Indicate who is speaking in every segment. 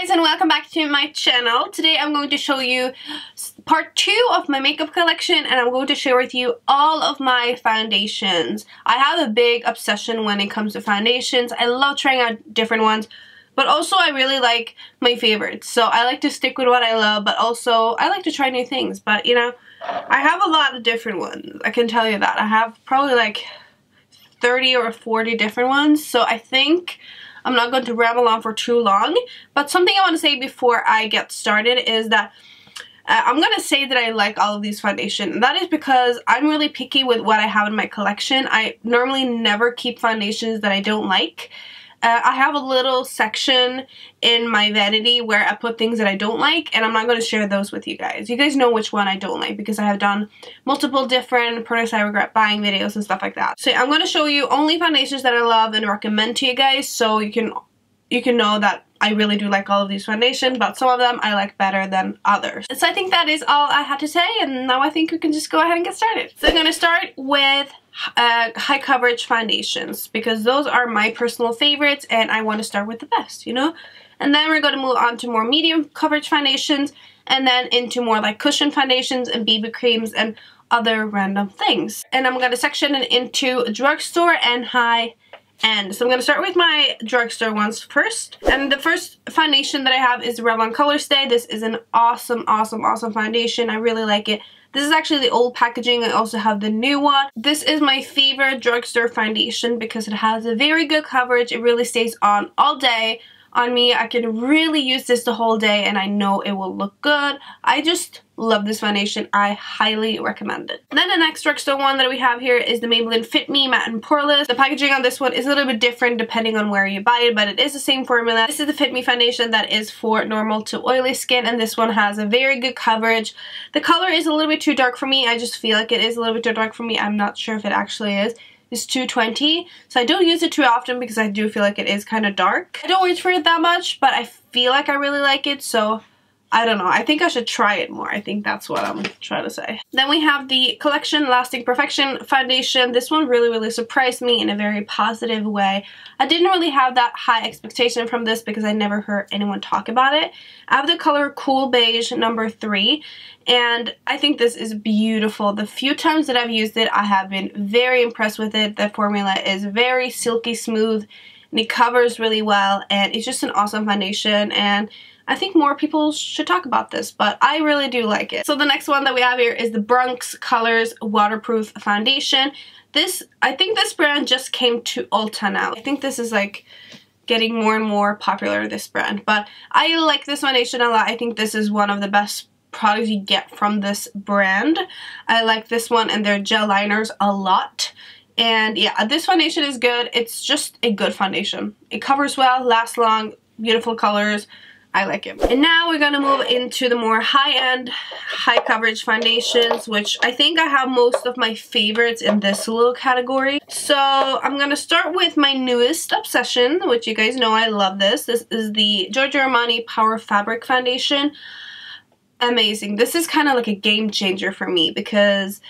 Speaker 1: guys, and welcome back to my channel. Today I'm going to show you part 2 of my makeup collection, and I'm going to share with you all of my foundations. I have a big obsession when it comes to foundations. I love trying out different ones, but also I really like my favorites. So I like to stick with what I love, but also I like to try new things. But you know, I have a lot of different ones. I can tell you that. I have probably like 30 or 40 different ones. So I think I'm not going to ramble on for too long, but something I want to say before I get started is that I'm going to say that I like all of these foundations. And that is because I'm really picky with what I have in my collection. I normally never keep foundations that I don't like. I have a little section in my vanity where I put things that I don't like, and I'm not going to share those with you guys. You guys know which one I don't like because I have done multiple different products I regret buying videos and stuff like that. So I'm going to show you only foundations that I love and recommend to you guys, so you can know that I really do like all of these foundations, but some of them I like better than others. So I think that is all I had to say, and now I think we can just go ahead and get started. So I'm going to start with high coverage foundations because those are my personal favorites, and I want to start with the best, you know? And then we're going to move on to more medium coverage foundations, and then into more like cushion foundations and BB creams and other random things. And I'm going to section it into drugstore and high end. So I'm going to start with my drugstore ones first. And the first foundation that I have is Revlon Colorstay. This is an awesome foundation. I really like it. This is actually the old packaging. I also have the new one. This is my favorite drugstore foundation because it has a very good coverage. It really stays on all day. On me, I can really use this the whole day, and I know it will look good. I just love this foundation. I highly recommend it. Then the next drugstore one that we have here is the Maybelline Fit Me Matte and Poreless. The packaging on this one is a little bit different depending on where you buy it, but it is the same formula. This is the Fit Me foundation that is for normal to oily skin, and this one has a very good coverage. The color is a little bit too dark for me. I just feel like it is a little bit too dark for me. I'm not sure if it actually is. It's 220, so I don't use it too often because I do feel like it is kind of dark. I don't reach for it that much, but I feel like I really like it, so I don't know. I think I should try it more. I think that's what I'm trying to say. Then we have the Collection Lasting Perfection foundation. This one really surprised me in a very positive way. I didn't really have that high expectation from this because I never heard anyone talk about it. I have the color Cool Beige number 3, and I think this is beautiful. The few times that I've used it, I have been very impressed with it. The formula is very silky smooth, and it covers really well, and it's just an awesome foundation, and I think more people should talk about this, but I really do like it. So the next one that we have here is the Bronx Colors Waterproof Foundation. I think this brand just came to Ulta now. I think this is like getting more and more popular, this brand, but I like this foundation a lot. I think this is one of the best products you get from this brand. I like this one and their gel liners a lot. And yeah, this foundation is good. It's just a good foundation. It covers well, lasts long, beautiful colors. I like it. And now we're going to move into the more high-end, high-coverage foundations, which I think I have most of my favorites in this little category. So I'm going to start with my newest obsession, which you guys know I love this. This is the Giorgio Armani Power Fabric Foundation. Amazing. This is kind of like a game changer for me because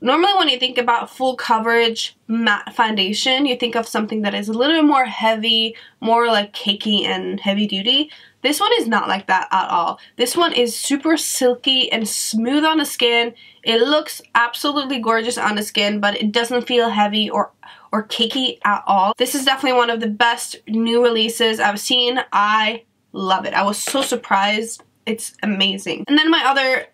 Speaker 1: normally when you think about full coverage matte foundation, you think of something that is a little bit more heavy, more like cakey and heavy duty. This one is not like that at all. This one is super silky and smooth on the skin. It looks absolutely gorgeous on the skin, but it doesn't feel heavy or cakey at all. This is definitely one of the best new releases I've seen. I love it. I was so surprised. It's amazing. And then my other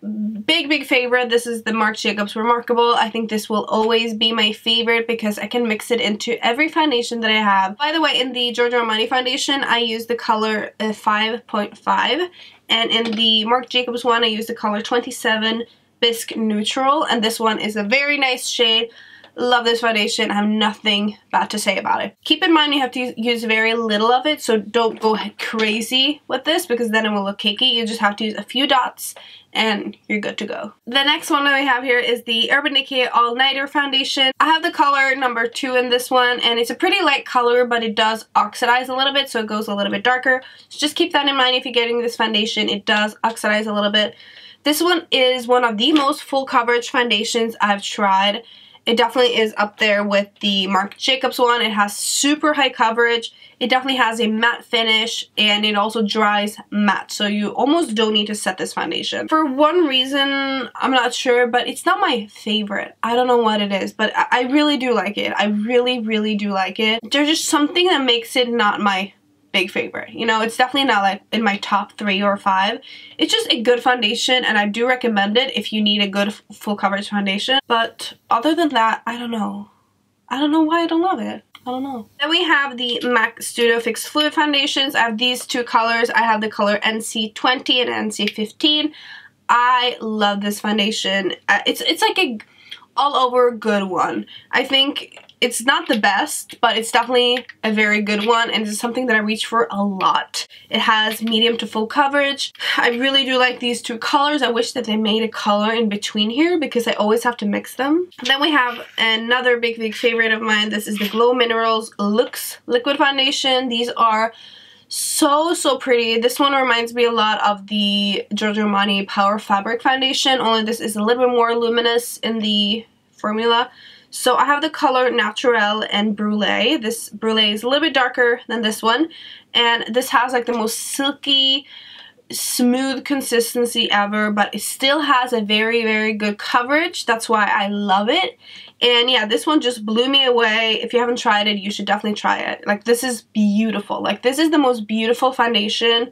Speaker 1: big favorite, this is the Marc Jacobs Remarkable. I think this will always be my favorite because I can mix it into every foundation that I have. By the way, in the Giorgio Armani foundation, I use the color 5.5, and in the Marc Jacobs one, I use the color 27 Bisque Neutral, and this one is a very nice shade. Love this foundation. I have nothing bad to say about it. Keep in mind you have to use very little of it, so don't go crazy with this because then it will look cakey. You just have to use a few dots and you're good to go. The next one that I have here is the Urban Decay All Nighter Foundation. I have the color number 2 in this one, and it's a pretty light color, but it does oxidize a little bit, so it goes a little bit darker. So just keep that in mind if you're getting this foundation. It does oxidize a little bit. This one is one of the most full coverage foundations I've tried. It definitely is up there with the Marc Jacobs one. It has super high coverage. It definitely has a matte finish, and it also dries matte, so you almost don't need to set this foundation. For one reason, I'm not sure, but it's not my favorite. I don't know what it is, but I really do like it. I really, really do like it. There's just something that makes it not my big favorite. You know, it's definitely not like in my top 3 or 5. It's just a good foundation, and I do recommend it if you need a good full coverage foundation. But other than that, I don't know. I don't know why I don't love it. I don't know. Then we have the MAC Studio Fix Fluid Foundations. I have these 2 colors. I have the color NC20 and NC15. I love this foundation. It's like a all over good one. I think it's not the best, but it's definitely a very good one, and it's something that I reach for a lot. It has medium to full coverage. I really do like these 2 colors. I wish that they made a color in between here because I always have to mix them. Then we have another big favorite of mine. This is the Glow Minerals Luxe Liquid Foundation. These are so pretty. This one reminds me a lot of the Giorgio Armani Power Fabric Foundation, only this is a little bit more luminous in the formula. So I have the color Naturel and Brulee. This Brulee is a little bit darker than this one, and this has like the most silky, smooth consistency ever, but it still has a very good coverage. That's why I love it. And yeah, this one just blew me away. If you haven't tried it, you should definitely try it. Like, this is beautiful. Like, this is the most beautiful foundation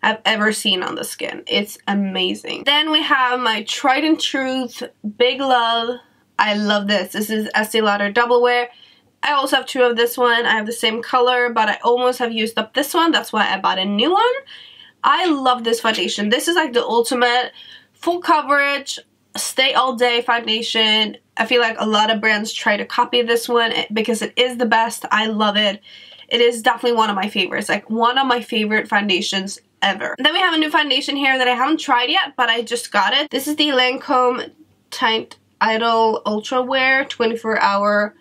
Speaker 1: I've ever seen on the skin. It's amazing. Then we have my Tried and Truth Big Love. I love this. This is Estee Lauder Double Wear. I also have 2 of this one. I have the same color, but I almost have used up this one. That's why I bought a new one. I love this foundation. This is like the ultimate full coverage, stay all day foundation. I feel like a lot of brands try to copy this one because it is the best. I love it. It is definitely one of my favorites. Like, one of my favorite foundations ever. Then we have a new foundation here that I haven't tried yet, but I just got it. This is the Lancome Idol Ultra Wear 24-hour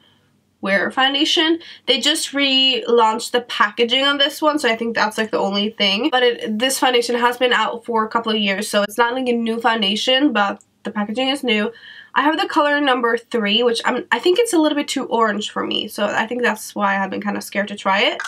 Speaker 1: wear foundation. They just relaunched the packaging on this one, so I think that's like the only thing. But this foundation has been out for a couple of years, so it's not like a new foundation, but the packaging is new. I have the color number 3, which I think it's a little bit too orange for me, so I think that's why I've been kind of scared to try it.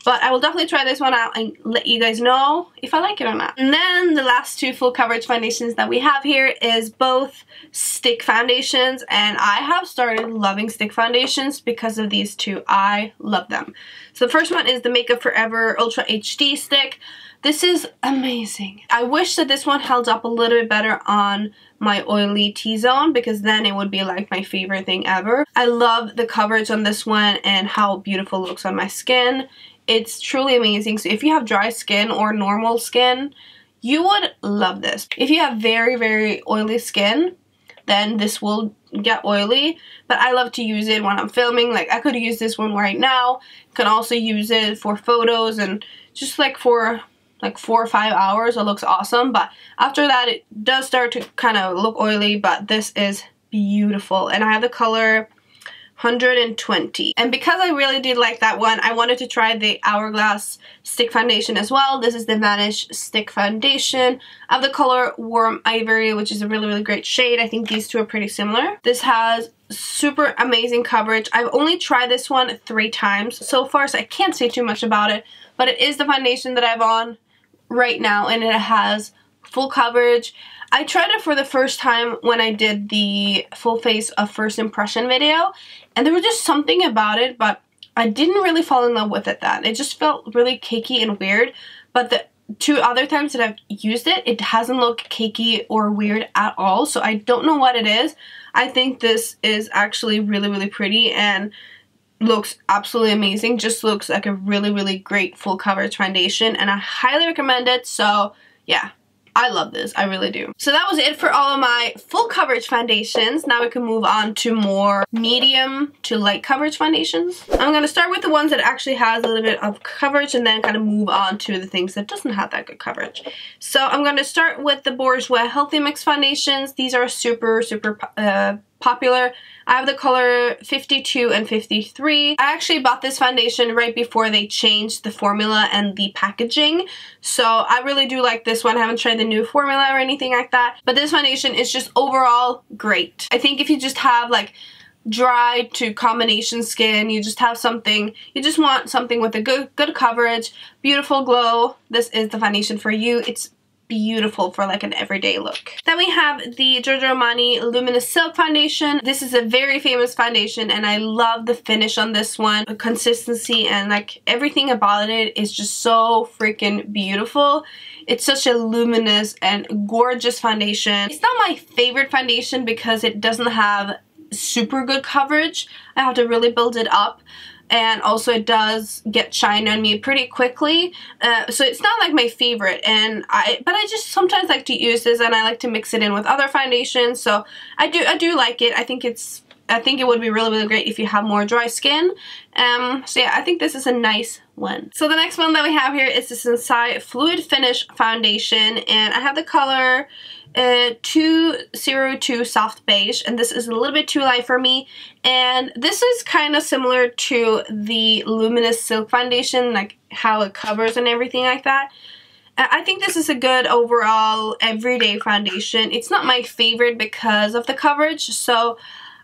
Speaker 1: But I will definitely try this one out and let you guys know if I like it or not. And then the last 2 full coverage foundations that we have here is both stick foundations. And I have started loving stick foundations because of these 2. I love them. So the first one is the Makeup Forever Ultra HD stick. This is amazing. I wish that this one held up a little bit better on my oily T-zone, because then it would be like my favorite thing ever. I love the coverage on this one and how beautiful it looks on my skin. It's truly amazing. So if you have dry skin or normal skin, you would love this. If you have very oily skin, then this will get oily. But I love to use it when I'm filming. Like, I could use this one right now. Can also use it for photos and just like for like 4 or 5 hours. It looks awesome. But after that, it does start to kind of look oily. But this is beautiful. And I have the color 120. And because I really did like that one, I wanted to try the Hourglass stick foundation as well. This is the Vanish stick foundation. I have the color Warm Ivory, which is a really great shade. I think these 2 are pretty similar. This has super amazing coverage. I've only tried this one 3 times so far, so I can't say too much about it, but it is the foundation that I have on right now, and it has full coverage. I tried it for the first time when I did the full face of first impression video, and there was just something about it, but I didn't really fall in love with it then. It just felt really cakey and weird, but the 2 other times that I've used it, it hasn't looked cakey or weird at all, so I don't know what it is. I think this is actually really pretty and looks absolutely amazing. Just looks like a really great full coverage foundation, and I highly recommend it. So yeah, I love this. I really do. So that was it for all of my full coverage foundations. Now we can move on to more medium to light coverage foundations. I'm going to start with the ones that actually has a little bit of coverage and then kind of move on to the things that doesn't have that good coverage. So I'm going to start with the Bourjois Healthy Mix foundations. These are super popular. I have the color 52 and 53. I actually bought this foundation right before they changed the formula and the packaging. So I really do like this one. I haven't tried the new formula or anything like that. But this foundation is just overall great. I think if you just have like dry to combination skin, you just have something, you just want something with a good coverage, beautiful glow, this is the foundation for you. It's beautiful for like an everyday look. Then we have the Giorgio Armani Luminous Silk Foundation. This is a very famous foundation and I love the finish on this one. The consistency and like everything about it is just so freaking beautiful. It's such a luminous and gorgeous foundation. It's not my favorite foundation because it doesn't have super good coverage. I have to really build it up. And also it does get shiny on me pretty quickly, so it's not like my favorite, but I just sometimes like to use this and I like to mix it in with other foundations, so I do like it. I think it would be really great if you have more dry skin. So yeah, I think this is a nice one. So the next one that we have here is the Sensai Fluid Finish Foundation, and I have the color 202 Soft Beige, and this is a little bit too light for me, and this is kind of similar to the Luminous Silk Foundation, like how it covers and everything like that. I think this is a good overall everyday foundation. It's not my favorite because of the coverage, so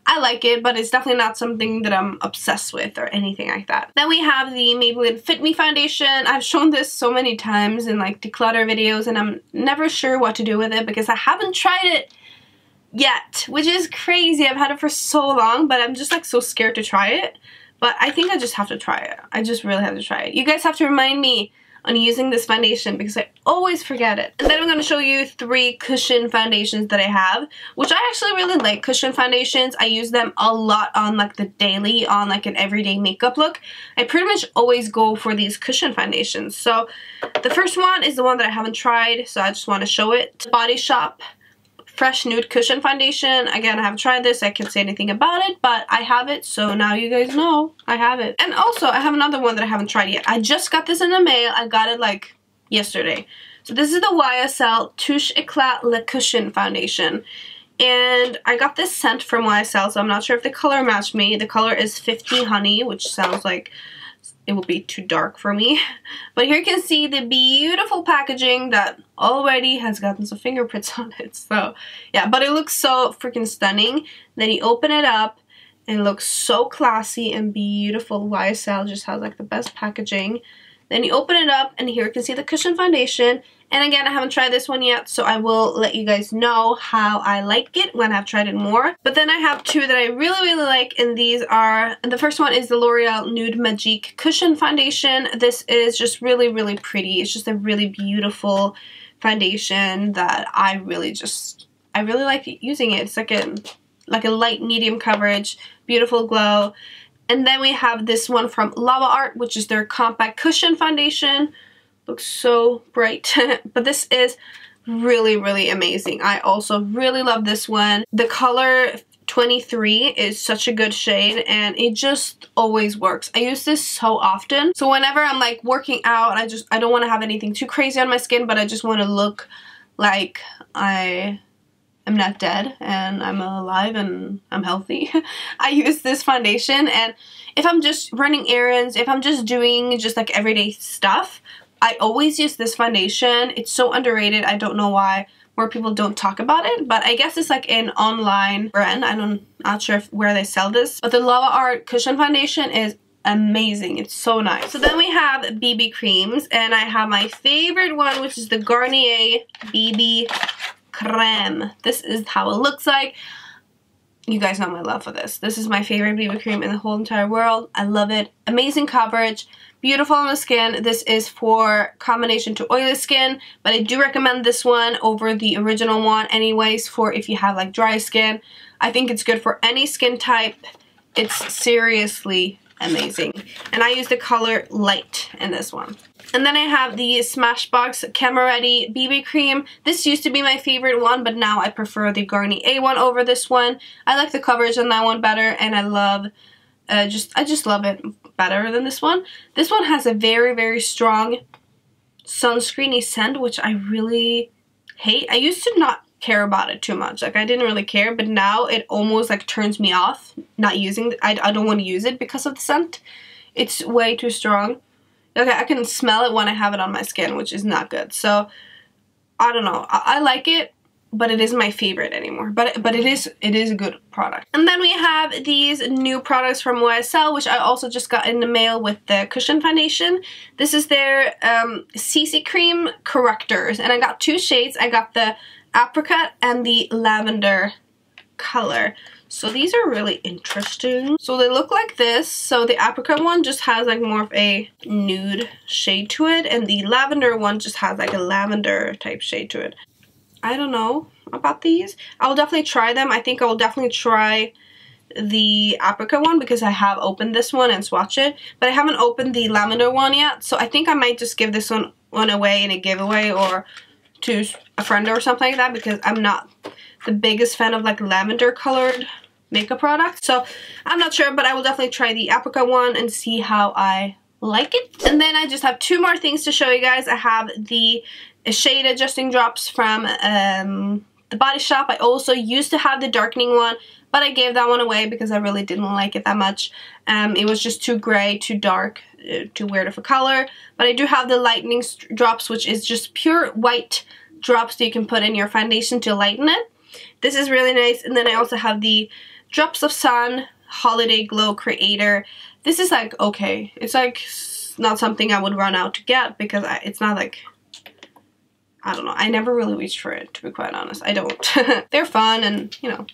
Speaker 1: I like it, but it's definitely not something that I'm obsessed with or anything like that. Then we have the Maybelline Fit Me Foundation. I've shown this so many times in like declutter videos and I'm never sure what to do with it because I haven't tried it yet, which is crazy. I've had it for so long, but I'm just like so scared to try it. But I think I just have to try it. I just really have to try it. You guys have to remind me on using this foundation because I always forget it. And then I'm going to show you 3 cushion foundations that I have, which I actually really like cushion foundations. I use them a lot on like the daily, on like an everyday makeup look. I pretty much always go for these cushion foundations. So the first one is the one that I haven't tried, so I just want to show it. Body Shop Fresh Nude Cushion Foundation. Again, I haven't tried this. I can't say anything about it, but I have it, so now you guys know I have it. And also, I have another one that I haven't tried yet. I just got this in the mail. I got it like yesterday. So this is the YSL Touche Eclat Le Cushion Foundation. And I got this scent from YSL, so I'm not sure if the color matched me. The color is 50 Honey, which sounds like it will be too dark for me. But here you can see the beautiful packaging that already has gotten some fingerprints on it. So yeah, but it looks so freaking stunning. Then you open it up and it looks so classy and beautiful. YSL just has like the best packaging. Then you open it up and here you can see the cushion foundation. And again, I haven't tried this one yet, so I will let you guys know how I like it when I've tried it more. But then I have 2 that I really like, and these are, the first one is the L'Oreal Nude Magique Cushion Foundation. This is just really pretty. It's just a really beautiful foundation that I really like using it. It's like a light medium coverage, beautiful glow. And then we have this one from Lava Art, which is their Compact Cushion Foundation. Looks so bright. But this is really amazing. I also really love this one. The color 23 is such a good shade and it just always works. I use this so often. So whenever I'm like working out, I don't want to have anything too crazy on my skin, but I just want to look like I'm not dead and I'm alive and I'm healthy. I use this foundation, and if I'm just running errands, if I'm just doing just like everyday stuff, I always use this foundation. It's so underrated. I don't know why more people don't talk about it, but I guess it's like an online brand. I'm not sure where they sell this, but the Lava Art Cushion Foundation is amazing. It's so nice. So then we have BB creams, and I have my favorite one, which is the Garnier Bb Creme. This is how it looks like. You guys know my love for this. This is my favorite BB cream in the whole entire world. I love it. Amazing coverage. Beautiful on the skin. This is for combination to oily skin, but I do recommend this one over the original one anyways for if you have like dry skin. I think it's good for any skin type. It's seriously amazing. And I use the color Light in this one. And then I have the Smashbox Camera Ready BB Cream. This used to be my favorite one, but now I prefer the Garnier one over this one. I like the coverage on that one better, and I love, I just love it better than this one. This one has a very strong sunscreeny scent, which I really hate. I used to not care about it too much. Like, I didn't really care, but now it almost like turns me off not using it. I don't want to use it because of the scent. It's way too strong. Okay, I can smell it when I have it on my skin, which is not good. So, I don't know. I like it, but it isn't my favorite anymore. But it is a good product. And then we have these new products from YSL, which I also just got in the mail with the cushion foundation. This is their CC Cream Correctors, and I got 2 shades. I got the apricot and the lavender color. So these are really interesting. So they look like this. So the apricot one just has like more of a nude shade to it, and the lavender one just has like a lavender type shade to it. I don't know about these. I will definitely try them. I think I will definitely try the apricot one because I have opened this one and swatched it, but I haven't opened the lavender one yet. So I think I might just give this one away in a giveaway or to a friend or something like that, because I'm not the biggest fan of like lavender colored makeup products. So I'm not sure, but I will definitely try the apricot one and see how I like it. And then I just have 2 more things to show you guys. I have the shade adjusting drops from the Body Shop. I also used to have the darkening one, but I gave that one away because I really didn't like it that much. It was just too gray, too dark, too weird of a color. But I do have the lightening drops, which is just pure white drops that you can put in your foundation to lighten it. This is really nice. And then I also have the Drops of Sun Holiday Glow Creator. This is like okay. It's like not something I would run out to get because it's not like, I don't know. I never really reached for it, to be quite honest. I don't. They're fun and, you know,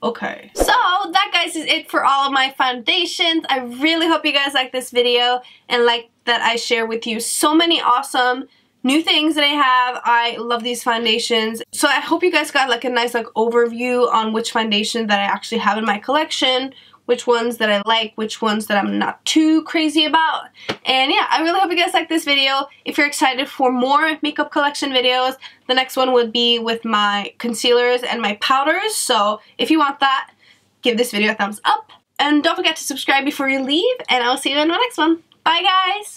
Speaker 1: okay. So that, guys, is it for all of my foundations. I really hope you guys like this video and like that I share with you so many awesome new things that I have. I love these foundations. So I hope you guys got like a nice like overview on which foundation that I actually have in my collection, which ones that I like, which ones that I'm not too crazy about. And yeah, I really hope you guys like this video. If you're excited for more makeup collection videos, the next one would be with my concealers and my powders. So if you want that, give this video a thumbs up. And don't forget to subscribe before you leave, and I'll see you in the next one. Bye, guys!